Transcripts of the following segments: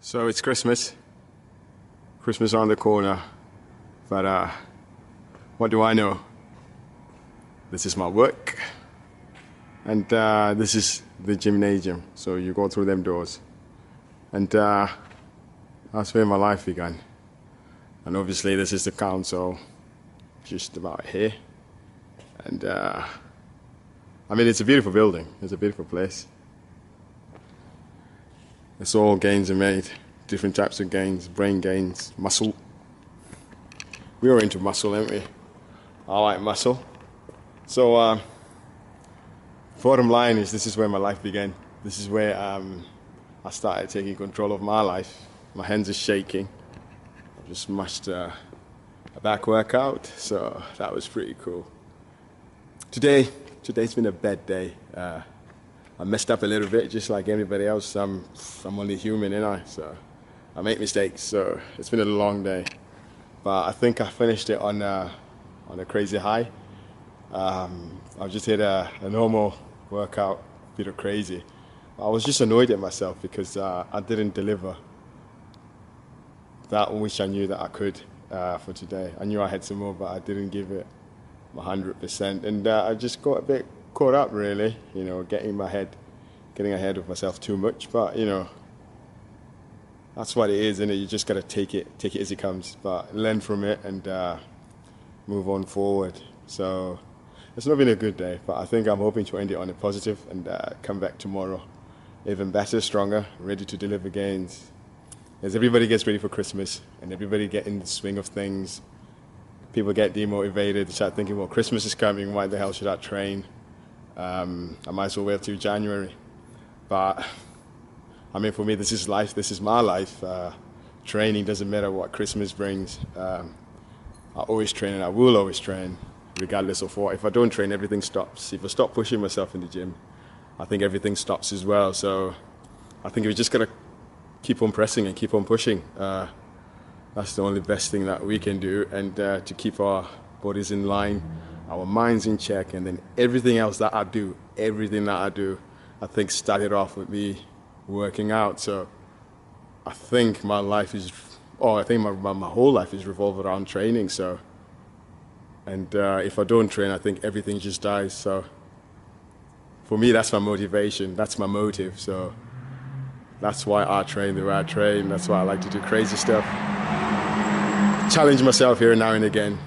So it's Christmas. Christmas around the corner. But what do I know? This is my work. And this is the gymnasium. So you go through them doors. And that's where my life began. And obviously this is the council, just about here. And I mean, it's a beautiful building. It's a beautiful place. It's all gains are made, different types of gains, brain gains, muscle. We were into muscle, aren't we? I like muscle. So bottom line is, this is where my life began. This is where I started taking control of my life. My hands are shaking. I just smashed a back workout, so that was pretty cool. Today's been a bad day. I messed up a little bit, just like everybody else. I'm only human, ain't I? So I make mistakes. So it's been a long day, but I think I finished it on a crazy high. I just hit a normal workout, a bit of crazy. I was just annoyed at myself because I didn't deliver that which I knew that I could for today. I knew I had some more, but I didn't give it 100%, and I just got a bit caught up, really, you know, getting ahead of myself too much. But you know, that's what it is, and you just gotta take it as it comes, but learn from it and move on forward. So it's not been a good day, but I think I'm hoping to end it on a positive and come back tomorrow even better, stronger, ready to deliver gains. As everybody gets ready for Christmas and everybody get in the swing of things, people get demotivated, they start thinking, well, Christmas is coming, why the hell should I train? I might as well wait till January. But I mean, for me, this is life, this is my life. Training doesn't matter what Christmas brings. I always train, and I will always train, regardless of what. If I don't train, everything stops. If I stop pushing myself in the gym, I think everything stops as well. So I think we just gotta keep on pressing and keep on pushing. That's the only best thing that we can do, and to keep our bodies in line, our minds in check, and then everything else that I do, I think started off with me working out. So I think my life is, I think my whole life is revolved around training. So, and if I don't train, I think everything just dies. So for me, that's my motivation, that's my motive. So that's why I train the way I train. That's why I like to do crazy stuff. Challenge myself here now and again.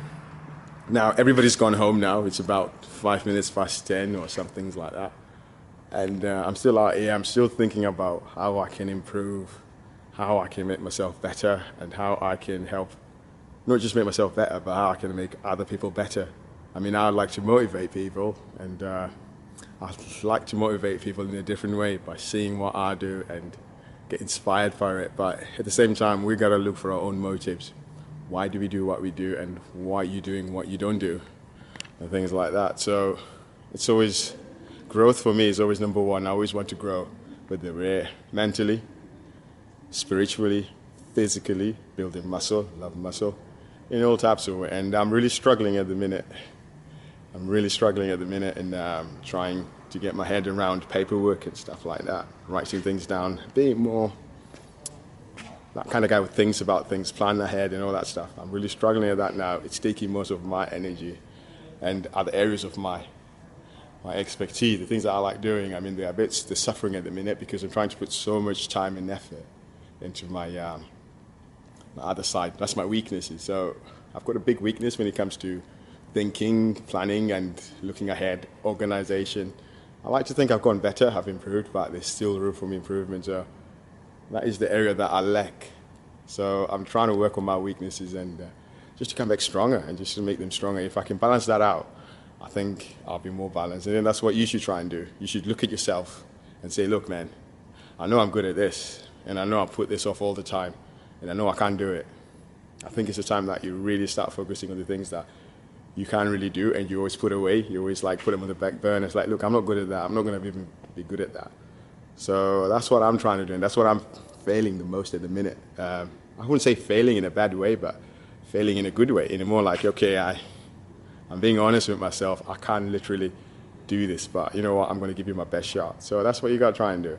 Now everybody's gone home now. It's about 5 minutes past 10 or something like that. And I'm still out here. I'm still thinking about how I can improve, how I can make myself better, and how I can help, not just make myself better, but how I can make other people better. I mean, I'd like to motivate people, and I'd like to motivate people in a different way by seeing what I do and get inspired by it. But at the same time, we gotta look for our own motives. Why do we do what we do, and why are you doing what you don't do, and things like that. So it's always, growth for me is always number one. I always want to grow, whether we're mentally, spiritually, physically, building muscle, love muscle, in all types of ways. And I'm really struggling at the minute. And trying to get my head around paperwork and stuff like that, writing things down, being more that kind of guy who thinks about things, plan ahead and all that stuff. I'm really struggling at that now. It's taking most of my energy and other areas of my expertise, the things that I like doing. I mean, they're suffering at the minute because I'm trying to put so much time and effort into my other side. That's my weaknesses. So I've got a big weakness when it comes to thinking, planning, and looking ahead, organization. I like to think I've gotten better, I've improved, but there's still room for improvement. So that is the area that I lack. So I'm trying to work on my weaknesses and just to come back stronger and just to make them stronger. If I can balance that out, I think I'll be more balanced. And then that's what you should try and do. You should look at yourself and say, look, man, I know I'm good at this, and I know I put this off all the time, and I know I can't do it. I think it's a time that you really start focusing on the things that you can't really do, and you always put away. You always put them on the back burner. It's like, look, I'm not good at that. I'm not going to even be good at that. So that's what I'm trying to do, and that's what I'm failing the most at the minute. I wouldn't say failing in a bad way, but failing in a good way, in a more like, okay, I'm being honest with myself. I can't literally do this, but you know what? I'm going to give you my best shot. So that's what you got to try and do.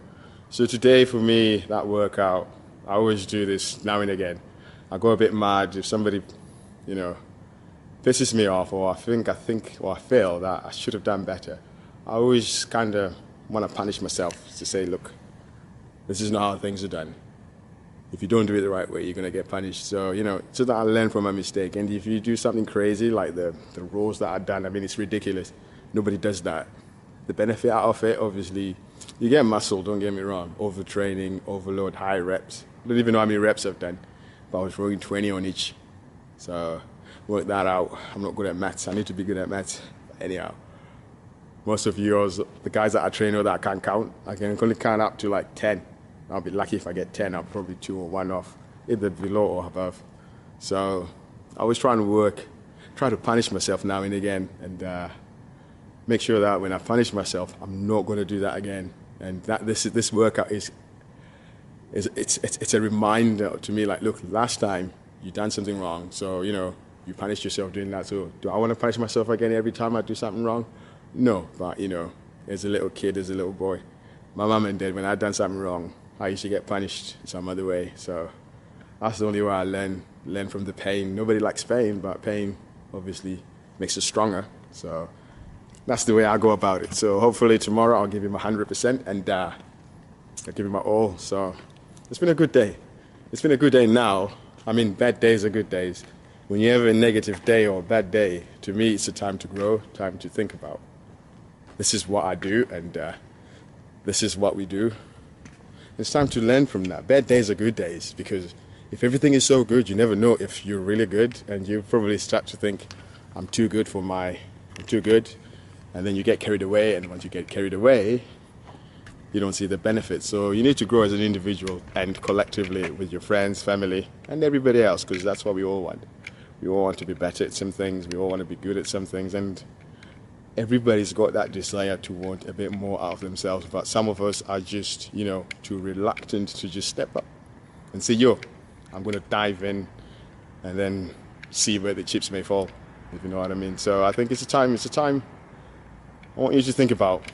So today for me, that workout, I always do this now and again. I go a bit mad if somebody, you know, pisses me off, or or I feel that I should have done better. I always kind of want to punish myself to say, look, this is not how things are done. If you don't do it the right way, you're going to get punished. So, you know, so that I learn from my mistake. And if you do something crazy, like the roles that I've done, I mean, it's ridiculous. Nobody does that. The benefit out of it, obviously, you get muscle, don't get me wrong. Overtraining, overload, high reps. I don't even know how many reps I've done, but I was throwing 20 on each. So, work that out. I'm not good at maths. I need to be good at maths. Anyhow, most of yours, the guys that I train with that I can't count, I can only count up to like 10. I'll be lucky if I get 10. I'll probably 2 or 1 off, either below or above. So I always try to punish myself now and again, and make sure that when I punish myself, I'm not going to do that again. And that this workout is a reminder to me. Like, look, last time you done something wrong, so you know you punished yourself doing that. So do I want to punish myself again every time I do something wrong? No, but you know, as a little kid, as a little boy, my mum and dad, when I'd done something wrong, I used to get punished some other way. So that's the only way I learn from the pain. Nobody likes pain, but pain obviously makes us stronger. So that's the way I go about it. So hopefully tomorrow I'll give him 100%, and I'll give him my all. So it's been a good day. It's been a good day now. I mean, bad days are good days. When you have a negative day or a bad day, to me it's a time to grow, time to think about, this is what I do, and this is what we do. It's time to learn from that. Bad days are good days, because if everything is so good, you never know if you're really good, and you probably start to think, I'm too good. And then you get carried away, and once you get carried away, you don't see the benefits. So you need to grow as an individual and collectively with your friends, family, and everybody else, because that's what we all want. We all want to be better at some things, we all want to be good at some things, and everybody's got that desire to want a bit more out of themselves, but some of us are just, you know, too reluctant to just step up and say, yo, I'm going to dive in and then see where the chips may fall, if you know what I mean. So I think it's a time I want you to think about,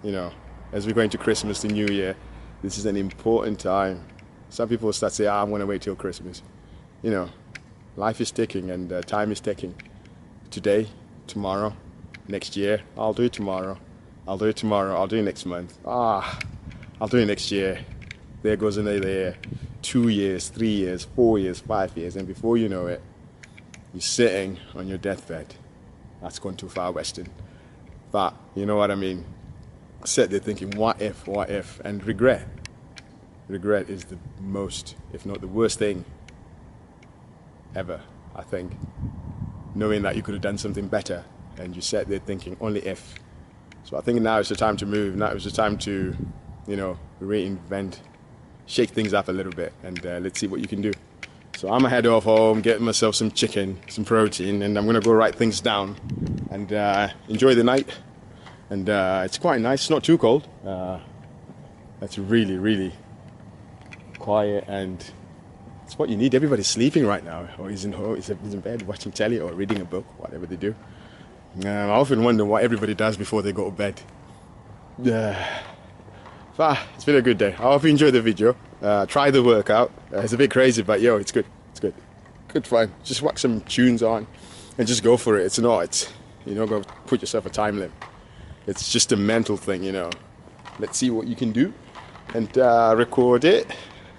you know, as we're going to Christmas, the New Year, this is an important time. Some people start saying, I'm going to wait till Christmas. You know, life is ticking, and time is ticking. Today, tomorrow, next year, I'll do it tomorrow. I'll do it tomorrow, I'll do it next month. I'll do it next year. There goes another year. 2 years, 3 years, 4 years, 5 years, and before you know it, you're sitting on your deathbed. That's gone too far, Weston. But you know what I mean? Sit there thinking, what if, and regret. Regret is the most, if not the worst thing ever, I think. Knowing that you could have done something better, and you sat there thinking, only if. So I think now is the time to move. Now is the time to, you know, reinvent, shake things up a little bit, and let's see what you can do. So I'm gonna head off home, get myself some chicken, some protein, and I'm gonna go write things down and enjoy the night. And it's quite nice, it's not too cold. It's really, really quiet, and it's what you need. Everybody's sleeping right now, or he's in bed watching telly or reading a book, whatever they do. I often wonder what everybody does before they go to bed. It's been a good day. I hope you enjoyed the video. Try the workout. It's a bit crazy, but yo, it's good. It's good. Good fun. Just whack some tunes on and just go for it. You're not going to put yourself a time limit. It's just a mental thing, you know. Let's see what you can do, and record it.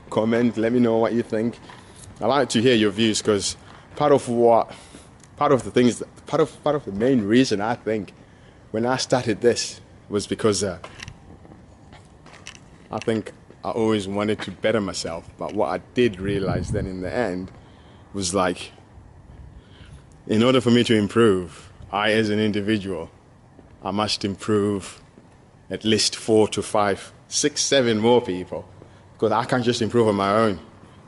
Comment. Let me know what you think. I like to hear your views, because part of the main reason I think when I started this was because I think I always wanted to better myself. But what I did realize then in the end was, like, in order for me to improve, I as an individual, I must improve at least 4 to 5, 6, 7 more people, because I can't just improve on my own.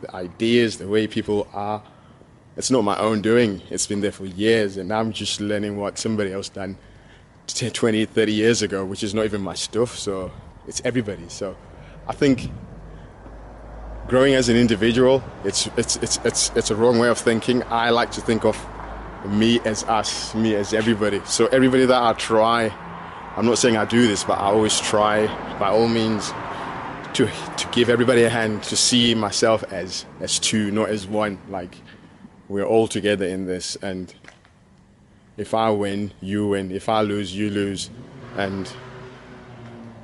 The ideas, the way people are, it's not my own doing. It's been there for years, and I'm just learning what somebody else done 10, 20, 30 years ago, which is not even my stuff. So it's everybody. So I think growing as an individual, it's a wrong way of thinking. I like to think of me as us, me as everybody. So everybody that I try, I'm not saying I do this, but I always try, by all means, to give everybody a hand, to see myself as two, not as one. Like, we're all together in this, and if I win, you win. If I lose, you lose. And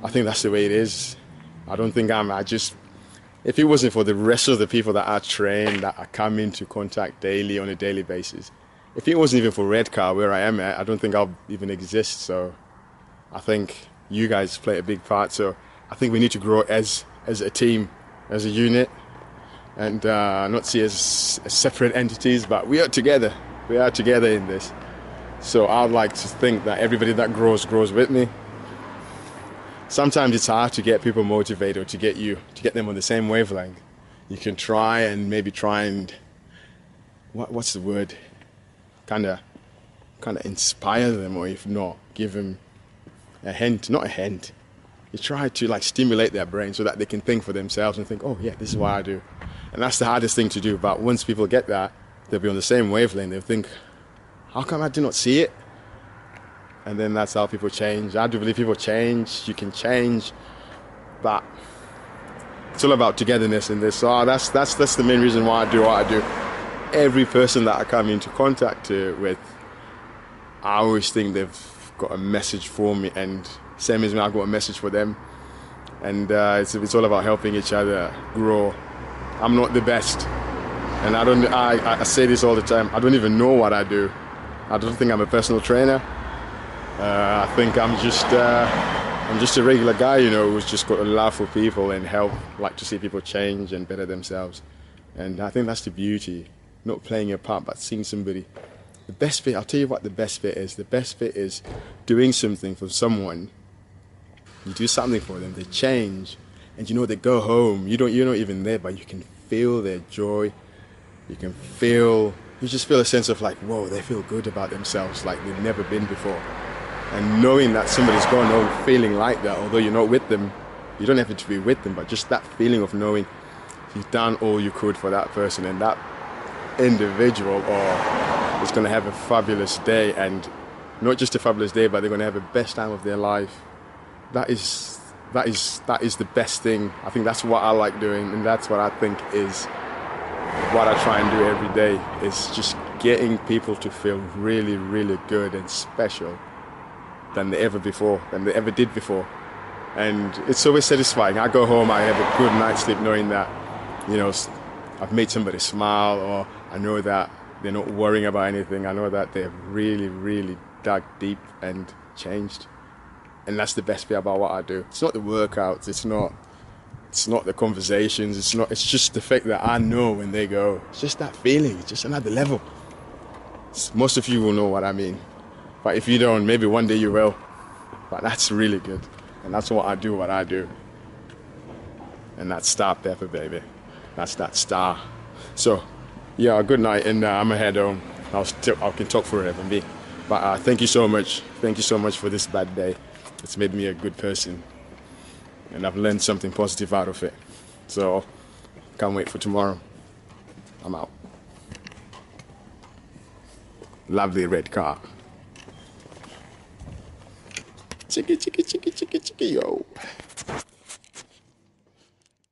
I think that's the way it is. I don't think if it wasn't for the rest of the people that I train, that I come into contact daily on a daily basis, if it wasn't even for Redcar, where I am at, I don't think I'll even exist. So I think you guys play a big part. So I think we need to grow as a team, as a unit, and not see as separate entities, but we are together. We are together in this. So I'd like to think that everybody that grows with me. Sometimes it's hard to get people motivated, or to get them on the same wavelength. You can try and what's the word? Kind of inspire them, or if not, give them a hint. Not a hint. You try to like stimulate their brain so that they can think for themselves and think, oh yeah, this is what I do. And that's the hardest thing to do. But once people get that, they'll be on the same wavelength. They'll think, how come I do not see it? And then that's how people change. I do believe people change. You can change, but it's all about togetherness in this. So that's the main reason why I do what I do. Every person that I come into contact with, I always think they've got a message for me, and same as me, I've got a message for them. And it's all about helping each other grow. I'm not the best, and I say this all the time. I don't even know what I do. I don't think I'm a personal trainer. I think I'm just a regular guy, who's just got a love for people and like to see people change and better themselves. And I think that's the beauty, not playing your part, but seeing somebody. The best bit, I'll tell you what the best bit is. The best bit is doing something for someone. You do something for them, they change, and they go home. You're not even there, but you can feel their joy. You just feel a sense of like, whoa, they feel good about themselves, like they've never been before. And knowing that somebody's gone home feeling like that, although you're not with them, you don't have to be with them, but just that feeling of knowing you've done all you could for that person, and that individual is going to have a fabulous day, and not just a fabulous day, but they're going to have the best time of their life. That is the best thing. I think that's what I like doing, and that's what I think is what I try and do every day, is just getting people to feel really, really good and special than they ever did before. And it's always satisfying. I go home, I have a good night's sleep knowing that, I've made somebody smile, or I know that they're not worrying about anything. I know that they've really, really dug deep and changed. And that's the best bit about what I do. It's not the workouts, it's not the conversations, it's just the fact that I know when they go. It's just that feeling, it's just another level. Most of you will know what I mean. But if you don't, maybe one day you will. But that's really good. And that's what I do. And that's Star Pepper, baby. That's that star. So, yeah, good night, and I'm gonna head home. I can talk forever, me. But thank you so much. Thank you so much for this bad day. It's made me a good person. And I've learned something positive out of it. So, can't wait for tomorrow. I'm out. Lovely Redcar. Chicka, chicka, chicka, chicka, chicka, yo.